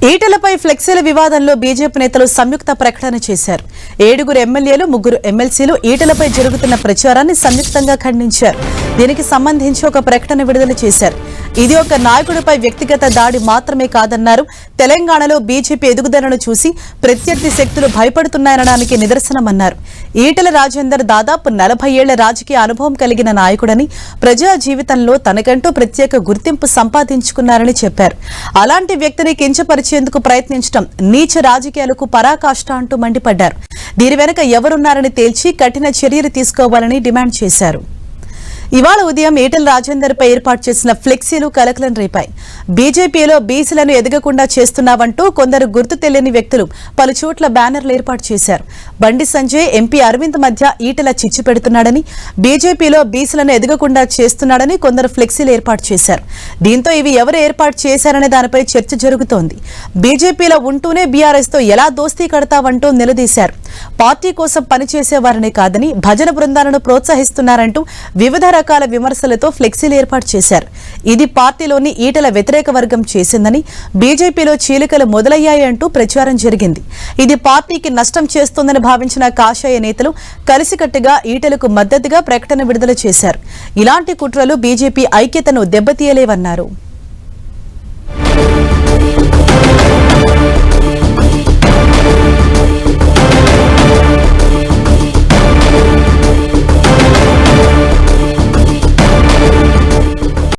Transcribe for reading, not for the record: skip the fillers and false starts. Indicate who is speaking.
Speaker 1: ఈటలపై ఫ్లెక్సీల వివాదంలో బీజేపీ నేతలు సంయుక్త ప్రకటన చేశారు. 7 ఎమ్మెల్యేలు 3 ఎమ్మెల్సీలు ఈటలపై జరుగుతున్న ప్రచారాన్ని సంయుక్తంగా ఖండించారు. దీనికి సంబంధించి ఒక ప్రకటన విడుదల చేశారు. ఇది ఒక నాయకుడిపై వ్యక్తిగత దాడి మాత్రమే కాదన్నారు. తెలంగాణలో బీజేపీ ఎదుగుదలను చూసి ప్రత్యర్థి శక్తులు భయపడుతున్నాయనడానికి నిదర్శనమన్నారు. ఈటల రాజేందర్ దాదాపు 40 ఏళ్ల రాజకీయ అనుభవం కలిగిన నాయకుడని, ప్రజా జీవితంలో తనకంటూ ప్రత్యేక గుర్తింపు సంపాదించుకున్నారని చెప్పారు. అలాంటి వ్యక్తిని కించపరిచేందుకు ప్రయత్నించడం నీచ రాజకీయాలకు పరాకాష్ట అంటూ మండిపడ్డారు. దీని వెనుక ఎవరున్నారని తేల్చి కఠిన చర్యలు తీసుకోవాలని డిమాండ్ చేశారు. ఇవాళ ఉదయం ఈటల రాజేందర్ పై ఏర్పాటు చేసిన ఫ్లెక్సీలు కలకలం రేపాయి. బీజేపీలో బీసీలను ఎదగకుండా చేస్తున్నావంటూ కొందరు గుర్తు తెలియని వ్యక్తులు పలు చోట్ల బ్యానర్లు ఏర్పాటు చేశారు. బండి సంజయ్, ఎంపీ అరవింద్ మధ్య ఈటల చిచ్చు పెడుతున్నాడని, బీజేపీలో బీసీలను ఎదగకుండా చేస్తున్నాడని కొందరు ఫ్లెక్సీలు ఏర్పాటు చేశారు. దీంతో ఇవి ఎవరు ఏర్పాటు చేశారనే దానిపై చర్చ జరుగుతోంది. బీజేపీలో ఉంటూనే బీఆర్ఎస్ తో ఎలా దోస్తీ కడతావంటూ నిలదీశారు. పార్టీ కోసం పనిచేసేవారనే కాదని భజన బృందాలను ప్రోత్సహిస్తున్నారంటూ వివిధ రకాల విమర్శలతో ఫ్లెక్సీలు ఏర్పాటు చేశారు. ఇది పార్టీలోని ఈటల వ్యతిరేక వర్గం చేసిందని, బీజేపీలో చీలికలు మొదలయ్యాయంటూ ప్రచారం జరిగింది. ఇది పార్టీకి నష్టం చేస్తోందని భావించిన కాషాయ నేతలు కలిసికట్టుగా ఈటలకు మద్దతుగా ప్రకటన విడుదల చేశారు. ఇలాంటి కుట్రలు బీజేపీ ఐక్యతను దెబ్బతీయలేవన్నారు.